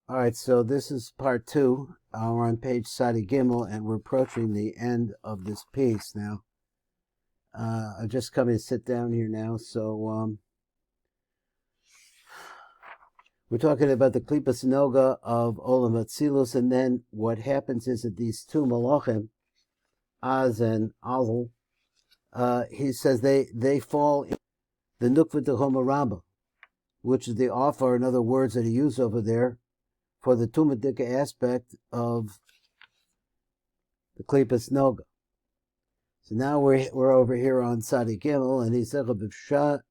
All right, so this is part two. We're on page Sadi Gimel, and we're approaching the end of this piece now. I'm just coming to sit down here now. So we're talking about the Klipas Noga of Olam Atzilus, and then what happens is that these two Malachim, Az and Azel, he says they fall in the Nukva de Homarabba, which is the offer, in other words, that he used over there for the Tumadika aspect of the Klipas Noga. So now we're over here on Sadi Gimel, and he said, "B'pshat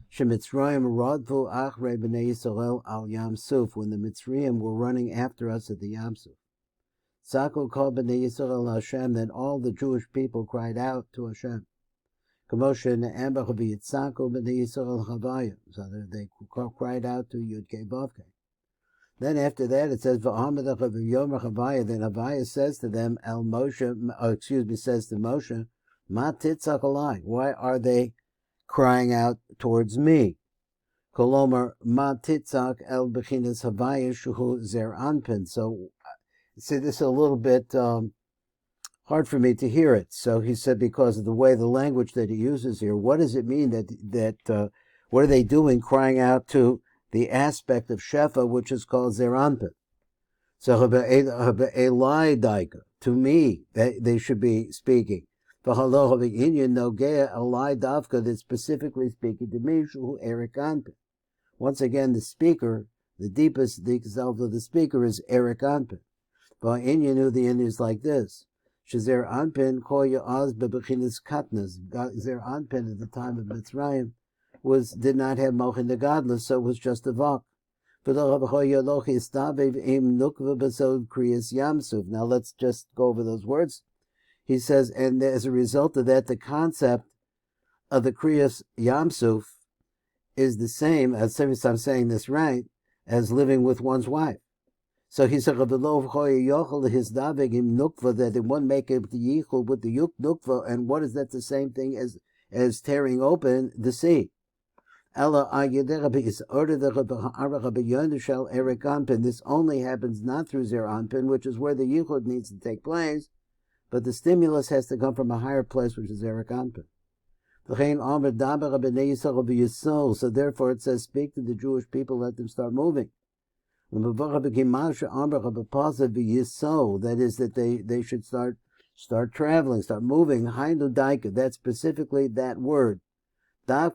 shemitzrayim radvu achrei b'nei Yisrael al Yam Suf." When the Mitzrayim were running after us at the Yam Suf, Sakol kol b'nei Yisrael Hashem. Then all the Jewish people cried out to Hashem. Kamoshe ne'embach v'yitzakol b'nei Yisrael Havayim. So they cried out to Yud Kei Vav Kei. Then after that it says v'amadach v'yomer Havayim. Then Havayim says to them, says to Moshe, Ma titzak alai. Why are they crying out towards me? Kolomer ma titzak el bechinas Havayim shuhu zer anpin. So, see, this is a little bit hard for me to hear it. So he said, because of the way the language that he uses here, what does it mean that what are they doing crying out to the aspect of Shefa, which is called zer anpin? So Elai daika, to me, they should be speaking. That's specifically speaking to me, Eric Anpin. Once again, the speaker, the deepest self of the speaker is Eric Anpin. But Inyan, who the Indian is like this. Shazer Anpin, Koya Az Bebechinas Katnas. Zer Anpin at the time of Mitzrayim did not have Mochin the Godless, so it was just a Vok. Now let's just go over those words. He says, and as a result of that, the concept of the Kriyas Yamsuf is the same, as if I'm saying this right, as living with one's wife. So he said, that it won't make it the yichul with the yuk nukva, and what is that the same thing as tearing open the sea? This only happens not through Zer Anpin, which is where the yichud needs to take place, but the stimulus has to come from a higher place, which is Eric Anpin. So therefore it says, speak to the Jewish people, let them start moving. That is, that they should start traveling, start moving. That's specifically that word. To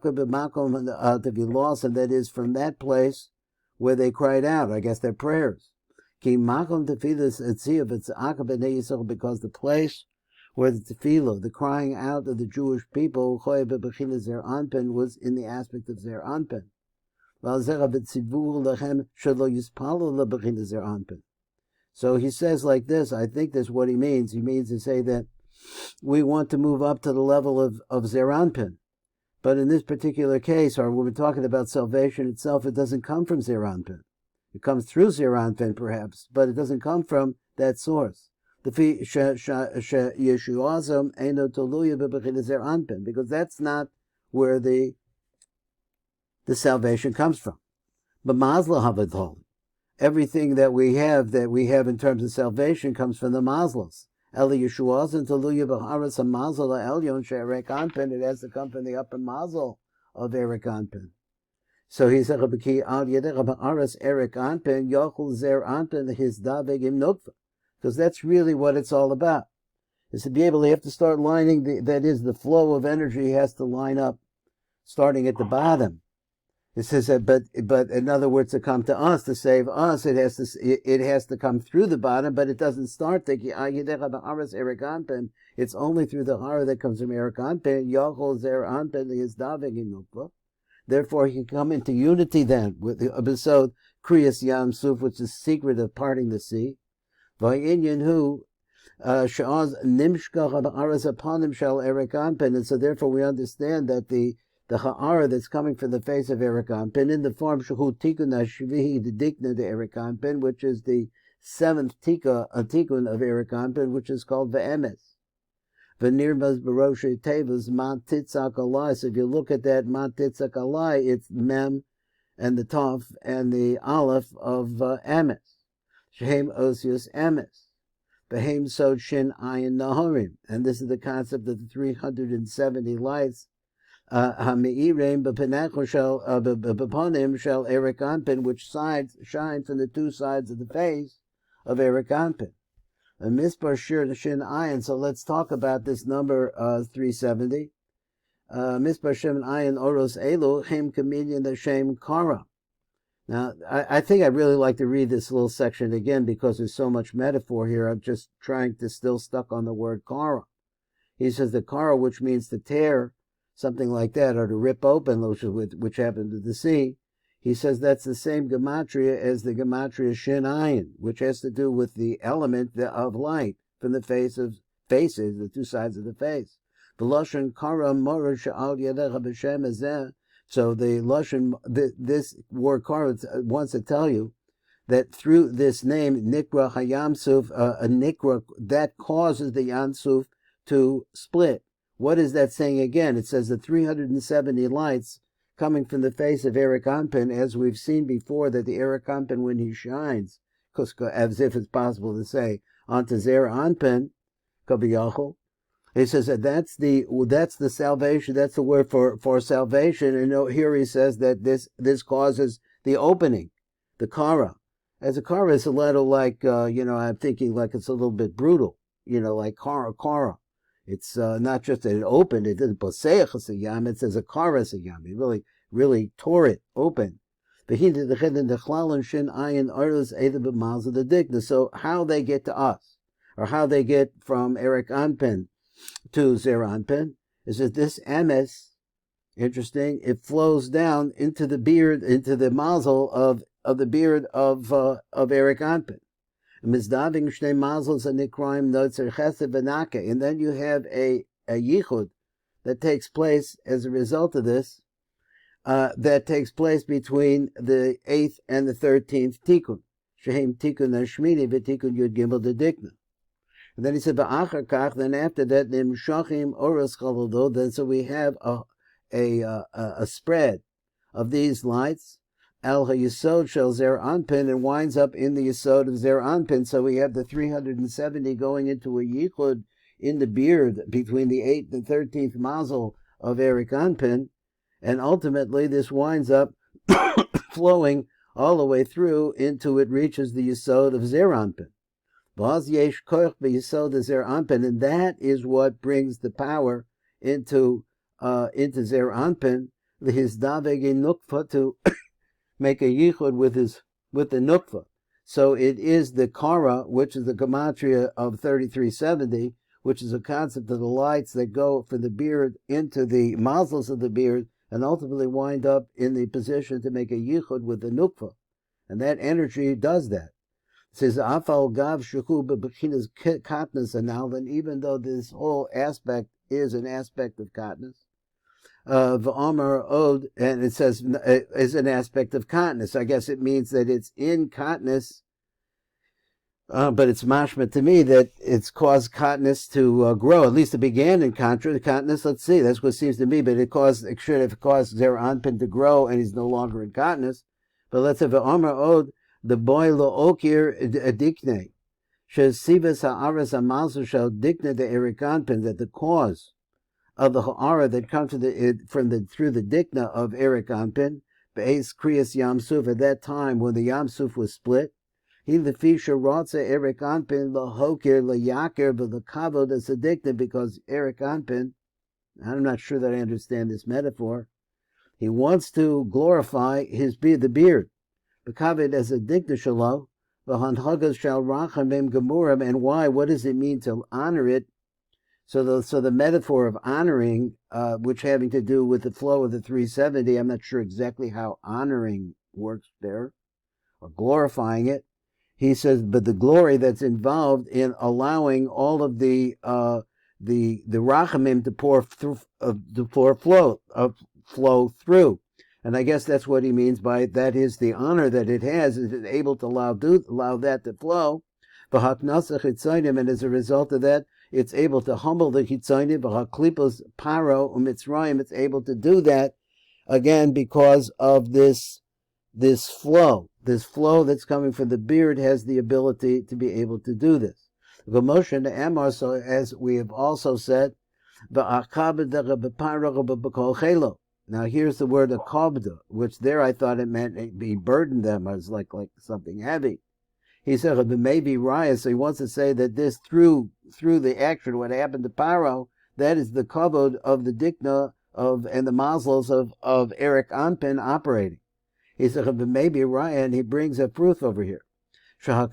be lost, and that is from that place where they cried out, I guess their prayers. Because the place where the tefillah, the crying out of the Jewish people, was in the aspect of Zer Anpin. So he says like this, I think that's what he means. He means to say that we want to move up to the level of Zer Anpin. But in this particular case, or when we're talking about salvation itself, it doesn't come from Zer Anpin. It comes through Zer Anpin, perhaps, but it doesn't come from that source. Because that's not where the salvation comes from. But Mazla Havadol, everything that we have in terms of salvation comes from the Mazlas. Eli Yeshuas and Taluya Baharas and Mazel Elyon Sherek Anpin. It has to come from the upper Mazel of Eric Anpin. So he said, Al Yedech Baharas Eric Anpin, Yochel Zer Anpin, his Davegim Nukva. Because that's really what it's all about. Is to be able to have to start lining, that is, the flow of energy has to line up, starting at the bottom. It says that, but in other words, to come to us, to save us, it has to come through the bottom, but it doesn't start the Eric Anpin. It's only through the Hara that comes from Eric Anpin. Yachol Zer Anpin is Davegim Nukva. Therefore, he can come into unity then with the episode Kriyas Yam Suf, which is the secret of parting the sea. Vayinyan hu Sha'az Nimshkach Ha'aras upon him shall Eric Anpin, and so therefore we understand that the ha'ara that's coming from the face of Eric Anpin in the form Shahu Tikkun Ashvihi, the Dikna to Eric Anpin, which is the seventh Tikkun of Eric Anpin, which is called Ve'emes. V'nirmaz Baroshe Tevas Ma Titzak Alai. So if you look at that Ma Titzak Alai, it's Mem and the Tov and the Aleph of Emes. Shehem Osius Emes. Behem Sod Shin Ayin Nahorim. And this is the concept of the 370 lights. Ha'me'irim b'penecho shel b'ponim shel Erik Anpin, which shine from the two sides of the face of Erik Anpin. A mispar shir shin ayin. So let's talk about this number 370. Mispar shin ayin oros elu hem comedian the shem kara. Now, I think I'd really like to read this little section again because there's so much metaphor here. I'm just trying to still stuck on the word kara. He says the kara, which means to tear, something like that, or to rip open, which happened to the sea. He says that's the same gematria as the gematria shin ayin, which has to do with the element of light from the faces, the two sides of the face. The lashon kara morish al yadecha b'shem ezeh. So the lashon, this word kara wants to tell you that through this name nikra hayamsuf, a nikra that causes the yamsuf to split. What is that saying again? It says the 370 lights coming from the face of Erik Anpin, as we've seen before, that the Erik Anpin, when he shines, as if it's possible to say, onto Zer Anpin, Kabiyachol, he says that that's the salvation, that's the word for salvation, and here he says that this causes the opening, the kara. As a kara is a little like, I'm thinking like it's a little bit brutal, like kara. It's not just that it opened, it didn't poseach as a yam, it says a kara as a yam. It really tore it open. So how they get to us, or how they get from Erik Anpin to Zer Anpin, is that this emes, interesting, it flows down into the beard, into the mazel of the beard of Erik Anpin. And then you have a yichud that takes place as a result of this, that takes place between the 8th and the 13th tikkun. Shehem tikkun hashmini v'tikkun yud gimel dedikna. And then he said, then after that, nimshachim oros chalado, then so we have a spread of these lights, El HaYisod shel Zer Anpin, and winds up in the Yisod of Zer Anpin. So we have the 370 going into a yichud in the beard between the 8th and 13th mazel of Erik Anpin, and ultimately this winds up flowing all the way through into it reaches the Yisod of Zer Anpin. V'az yesh koich b'Yisod of Zer Anpin, and that is what brings the power into Zer Anpin, the hizdaveg nukfa, to make a yichud with the nukva. So it is the kara, which is the gematria of 3370, which is a concept of the lights that go from the beard into the mazals of the beard, and ultimately wind up in the position to make a yichud with the nukva. And that energy does that. It says, Afal gav shuku bebechinas katnas anal, and even though this whole aspect is an aspect of katnas, V'amar od, and it says is an aspect of katnas. I guess it means that it's in katnas, but it's mashma to me that it's caused katnas to grow. At least it began in katnas. Let's see, that's what it seems to me. But it should have caused Zer Anpin to grow, and he's no longer in katnas. But let's say v'amar od, the boy lo okir dikne, shesivas ha'aras ha'mazu shall dikne the Erik Anpin, that the cause of the ha'ara that comes through the dikna of Erik Anpin, be'ez kriyas yamsuf, at that time when the yamsuf was split, he lefisha rotza Erik Anpin lahokir layakir v'lakavod as a dikna, because Erik Anpin, I'm not sure that I understand this metaphor, he wants to glorify the beard, bekavod as a dikna shalo, v'hanhagas shal rachamim gemurim, and why? What does it mean to honor it? So the metaphor of honoring, which having to do with the flow of the 370, I'm not sure exactly how honoring works there, or glorifying it. He says, but the glory that's involved in allowing all of the rachamim to flow through, and I guess that's what he means by that is the honor that it has, is it able to allow that to flow. And as a result of that, it's able to humble the Chitzonim, v'haklipas paro u'mitzrayim. It's able to do that again because of this flow. this flow that's coming from the beard has the ability to be able to do this. So as we have also said, now here's the word akabda, which there I thought it meant he burdened them as like something heavy. He said it may be raya, so he wants to say that this through the action, what happened to Paro, that is the kavod of the dikna of and the mazlos of Eric Anpin operating. He said it may be raya, and he brings a proof over here. That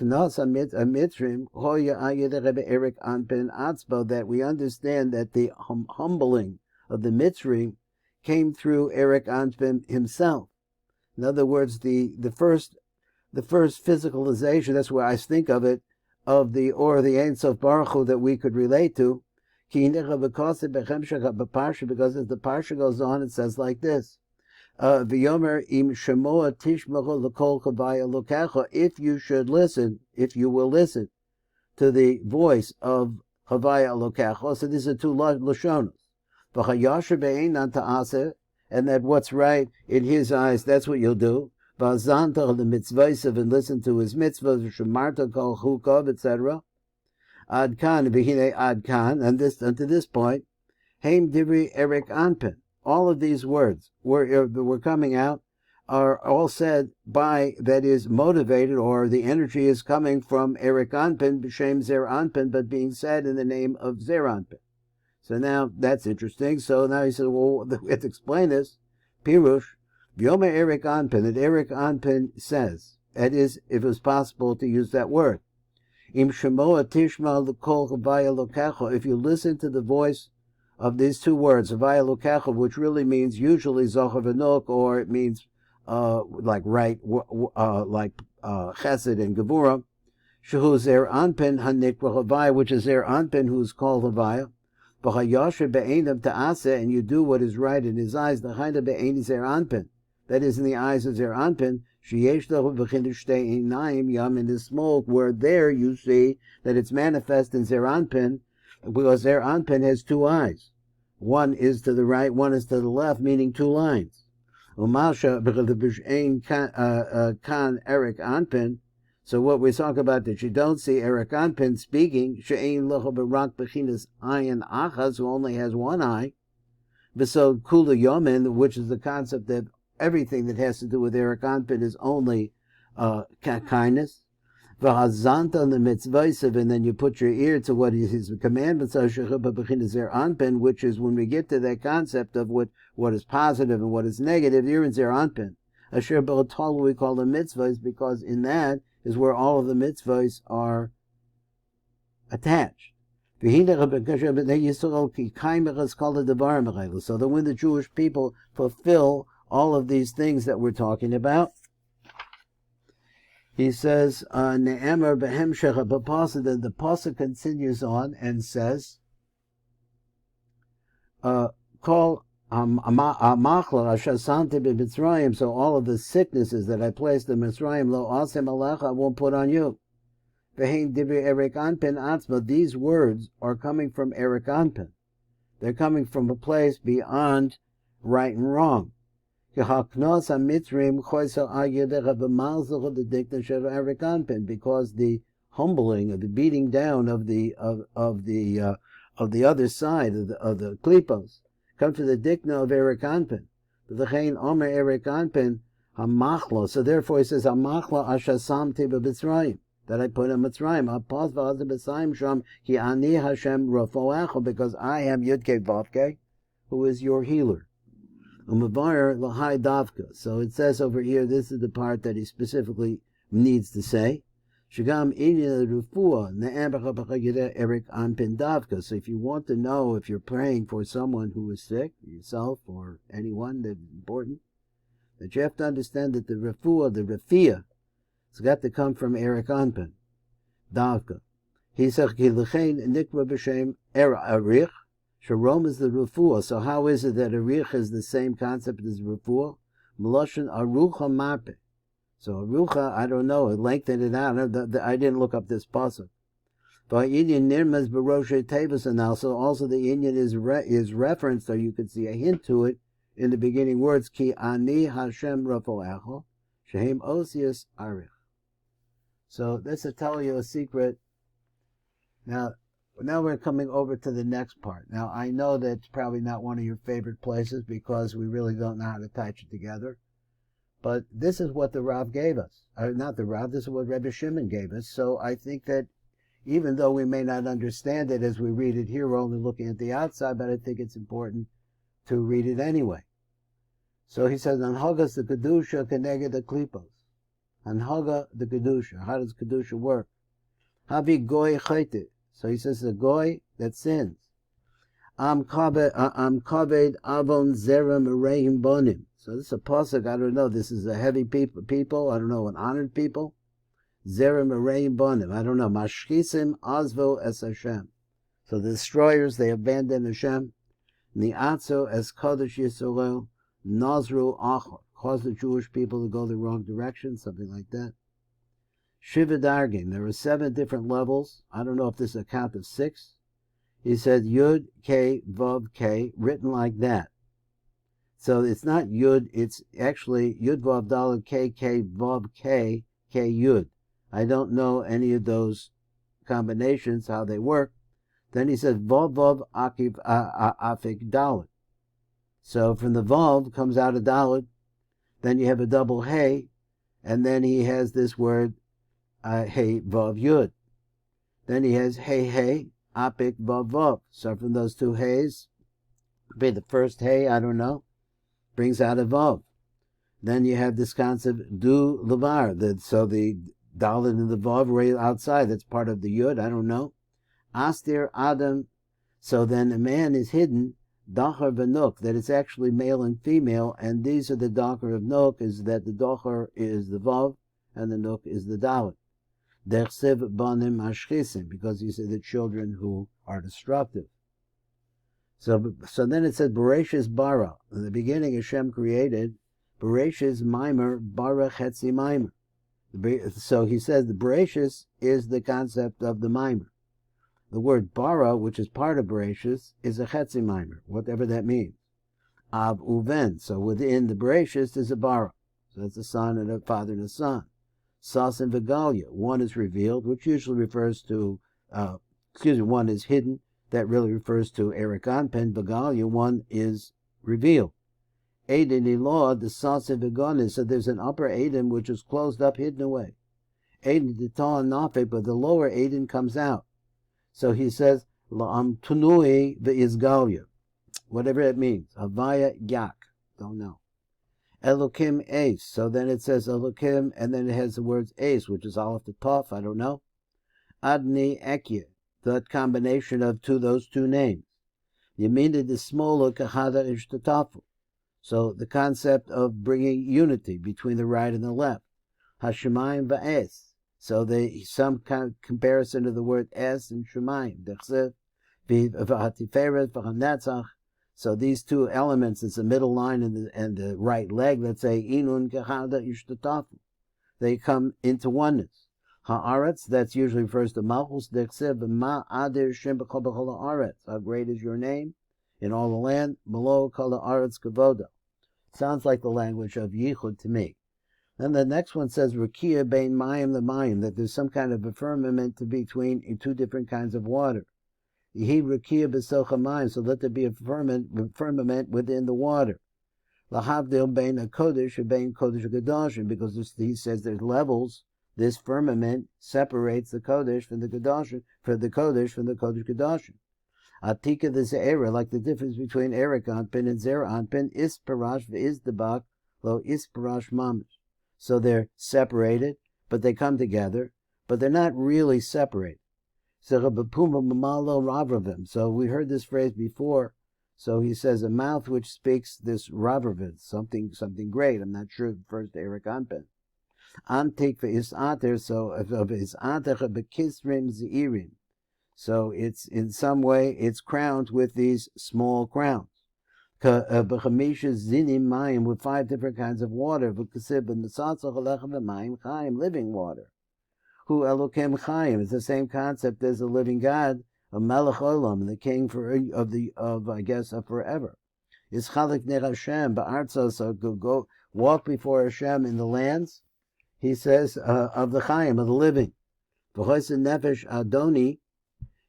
we understand that the humbling of the Mitzrim came through Eric Anpin himself. In other words, the first physicalization, that's where I think of it, of the or the Ein Sof Baruch Hu that we could relate to. Because as the parsha goes on, it says like this. V'yomer im shemoa tishmachu l'kol chavaya lokecha. If you will listen to the voice of chavaya lokecha. So these are two lashonos. V'chayasher be'einan ta'aseh, and that what's right in his eyes, that's what you'll do. V'azanta l'mitzvaysev, and listen to his mitzvahs, v'shemarta kol chukav, etc. Ad kan v'hine ad kan, and unto this point, heim divri Eric Anpin. All of these words were coming out are all said by, that is motivated, or the energy is coming from Eric Anpin, b'shem Zer Anpin, but being said in the name of Zer Anpin. So now that's interesting. So now he said, well, we have to explain this. Pirush, V'yomer Eric Anpin, that Eric Anpin says, that is, if it was possible to use that word. Im shemoa tishma l'kol chavaya lokecha, if you listen to the voice of these two words, Havaya Lukecha, which really means usually Zohar V'Nok, or it means like right, like Chesed and Gevura, Shehu Zer Anpin Hanikra Havaya, which is Zer Anpin, who is called Havaya, B'Hayasher Be'einav Ta'aseh, and you do what is right in his eyes, the Chayda Be'eini Zer Anpin, that is in the eyes of Zer Anpin, Sheyesh Lahu V'Chindu Shtei Einayim Yam, in the smoke, where there you see that it's manifest in Zer Anpin, because Zer Anpin has two eyes. One is to the right, one is to the left, meaning two lines. Umasha kan Eric Anpin. So what we talk about, that you don't see Eric Anpin speaking, she'ein locha b'rak b'chinas ayin achas, who only has one eye. B'sod kula yomin, which is the concept that everything that has to do with Eric Anpin is only kindness. V'hazanta the mitzvaysev, and then you put your ear to what is his commandments, which is when we get to that concept of what is positive and what is negative, you're in Zer Anpin. Asher b'otol we call the mitzvahs, because in that is where all of the mitzvahs are attached. So that when the Jewish people fulfill all of these things that we're talking about, he says, Ne'emer behemshech b'pasuk, then the pasuk continues on and says, call amachla asher samti b'Mitzrayim, so all of the sicknesses that I placed in Mitzrayim, lo asem alecha, I won't put on you. Ve'hein dibri Eric Anpin atzma, these words are coming from Eric Anpin. They're coming from a place beyond right and wrong. Because the humbling or the beating down of the other side of the klipos come to the dikna of Eric Anpin. So therefore he says hamachla asher samti b'Mitzrayim, that I put in Mitzrayim. Ki ani Hashem rafoacha, because I am Yudke Vavke, who is your healer. So it says over here, this is the part that he specifically needs to say. So if you want to know if you're praying for someone who is sick, yourself or anyone that's important, that you have to understand that the refuah, the refia, it's got to come from Eric Anpin. Davka. He said, nikra b'shem arich. Sharom is the refuah. So how is it that arich is the same concept as refuah? Meloshin arucha marpe. So arucha, I don't know. It lengthened it out. I didn't look up this pasuk. By Indian nirmas baroshe tevas, and also the Indian is referenced, or you could see a hint to it in the beginning words. Ki ani Hashem rafoecha. Shehem Osius Arich. So this will tell you a secret. Now we're coming over to the next part. Now I know that's probably not one of your favorite places because we really don't know how to touch it together. But this is what the Rav gave us. Not the Rav, this is what Rebbe Shimon gave us. So I think that even though we may not understand it as we read it here, we're only looking at the outside, but I think it's important to read it anyway. So he says, Anhagas the Kedusha keneged the Klipos. Anhaga the Kedusha. How does Kedusha work? Havi goy chayte. So he says the goy that sins. Am kaved avon zerem reim bonim. So this is a pasuk. I don't know. This is a heavy people. I don't know, an honored people. Zerem reim bonim. I don't know. Mashchisim azvo es Hashem. So the destroyers, they abandon Hashem. Ni'atzo es kodesh Yisrael. Nazru achor. Cause the Jewish people to go the wrong direction. Something like that. Shiva Dargim. There are 7 different levels. I don't know if this is a count of 6. He said Yud, K, Vav, K, written like that. So it's not Yud, it's actually Yud, Vav, Dalet, K, K, Vav, K, K, Yud. I don't know any of those combinations, how they work. Then he says Vav, Vav, Akiv, Afik, Dalet. So from the Vav comes out a Dalet. Then you have a double Hey, and then he has this word Hey, Vav, Yud. Then he has Hey, Hey, Apik, Vav, Vav. So from those 2 Heys, be the first Hey, I don't know, brings out a Vav. Then you have this concept, Du Levar. So the Dalet and the Vav right outside, that's part of the Yud, I don't know. Astir, Adam. So then a man is hidden, Dachar v'Nuk, that it's actually male and female, and these are the Dachar of Nuk, is that the Dachar is the Vav, and the Nuk is the Dalet. Dersev banim ashchisim, because these are the children who are destructive. So then it says Bereshis bara. In the beginning, Hashem created Bereshis mimer bara chetzi mimer. So he says the Bereshis is the concept of the mimer. The word bara, which is part of Bereshis, is a chetzi mimer, whatever that means. Av uven. So within the Bereshis is a bara. So that's a son and a father and a son. Sas and Vigalia. One is revealed, which usually refers to, one is hidden. That really refers to Eric Anpen. Vigalia, one is revealed. Aiden Elah, the Sas and Vigalia. So there's an upper Aiden which is closed up, hidden away. Aiden Dital and Nafik, but the lower Aiden comes out. So he says, La'am Tunui Ve'izgalia. Whatever it means. Havaya Yak. Don't know. Elokim Ace. So then it says Elokim, and then it has the words Ace, which is Aleph to Toph, I don't know. Adni Ekye, that combination of those two names. Yemina de Smola Kahada Ishtatafu. So the concept of bringing unity between the right and the left. Hashemayim va'es. So some kind of comparison to the word es and shemayim. Dechsev v'hatiferet v'hanetzach. So these 2 elements, it's the middle line and the right leg, let's say, inun kahada ishtatafu. They come into oneness. Haaretz, that's usually refers to malchus, dechsev, ma adir shem b'chol haaretz. How great is your name in all the land? Malo kol haaretz kavodo. Sounds like the language of Yichud to me. Then the next one says, Rekia bein mayim the mayim, that there's some kind of a firmament between 2 different kinds of water. He rekia b'socha mayim, so let there be a firmament within the water. Lahavdil bein a kodesh and bein kodesh gadashim, because he says there's levels. This firmament separates the kodesh from the gadashim, for the kodesh from the kodesh gadashim. Atika the ze'era, like the difference between Erik Anpin and Zera Anpin, is parash v'iz debak lo is parash mamish. So they're separated, but they come together, but they're not really separated. So we heard this phrase before. So he says a mouth which speaks this ravravim, something great. I'm not sure it refers to Erik Anpen. Antik v'isater, so of isater bekisrim zeirim. So it's in some way it's crowned with these small crowns. B'chamisha zinim mayim, with 5 different kinds of water. V'kasib b'nesatzach alechem v'mayim chayim, living water. Hu Elokim Chaim is the same concept as the living God, a Melech Olam, the King of forever. Is Chalik Ner Hashem ba'artza, so walk before Hashem in the lands, he says, of the Chaim, of the living. V'choisen nefesh adoni,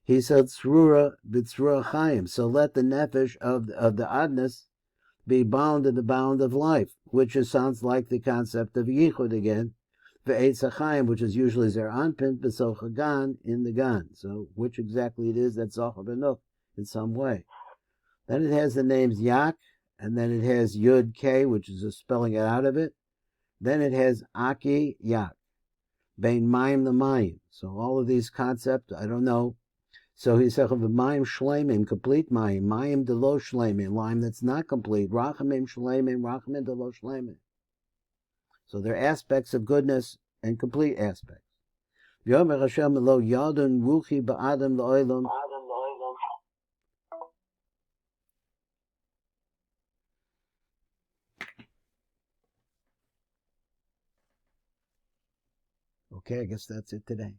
he said, tzrura b'tzrura Chaim. So let the nefesh of the adnus be bound in the bound of life, which sounds like the concept of yichud again. Ve'etz HaChaim, which is usually their anpin, b'soch gan, in the gan. So which exactly it is, that's Zohar B'nuk in some way. Then it has the names Yak, and then it has Yud K, which is a spelling it out of it. Then it has Aki Yak, Bein Mayim the Mayim. So all of these concepts, I don't know. So he said, Mayim Shleimim, complete Mayim, Mayim Delo Shleimim, Mayim that's not complete, Rachamim Shleimim, Rachamim Delo Shleimim. So there are aspects of goodness and complete aspects. Yomer Hashem lo yadun ruchi ba'adam la'olam. Okay, I guess that's it today.